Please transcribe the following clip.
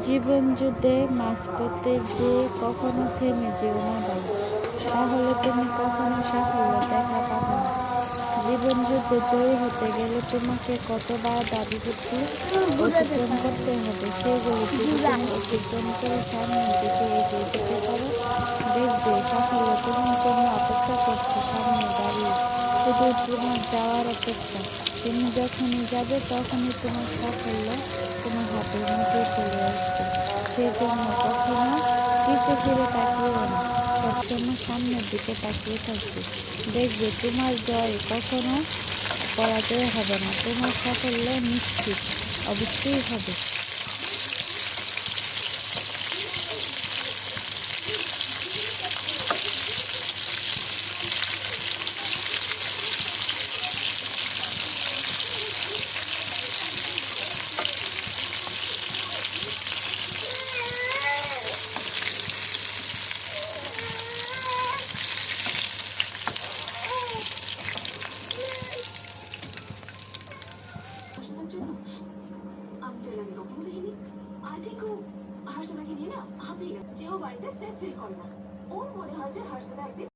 জীবনযুদ্ধে মাঝপথে যে কখনো থেমে যেও না ভাই, তাহলে তুমি কখনো সাফল্য দেখা পাবে না। জীবনযুদ্ধে জয়ী হতে গেলে তোমাকে কতবার দাবিপত্তি অতিক্রম করতে হবে, সেগুলি যদি তুমি অতিক্রম করে সামনের দিকে এগিয়ে যেতে পারো, দেখবে সাফল্য তোমার জন্য অপেক্ষা করছে সামনে দাঁড়িয়ে। শুধু তোমার যাওয়ার অপেক্ষা। তুমি যখনই যাবে তখনই তোমার সাফল্য তোমার হাতের মুঠোয় চলে আসবে। সেজন্য কখনো পিছু ফিরে তাকিয়েও না, সবসময় সামনের দিকে তাকিয়ে থাকবে। দেখবে তোমার জয় কখনো পরাজয় হবে না, তোমার সাফল্য নিশ্চিত অবশ্যই হবে। আমি তো এর আগে কখনো দেখিনি। আই থিঙ্ক ও হার্ষদাকে নিয়ে না হাঁপিয়ে গেছে, যে ও বাড়িতে সেফ ফিল করে না। ওর মনে হয় যে হার্ষদা একদিন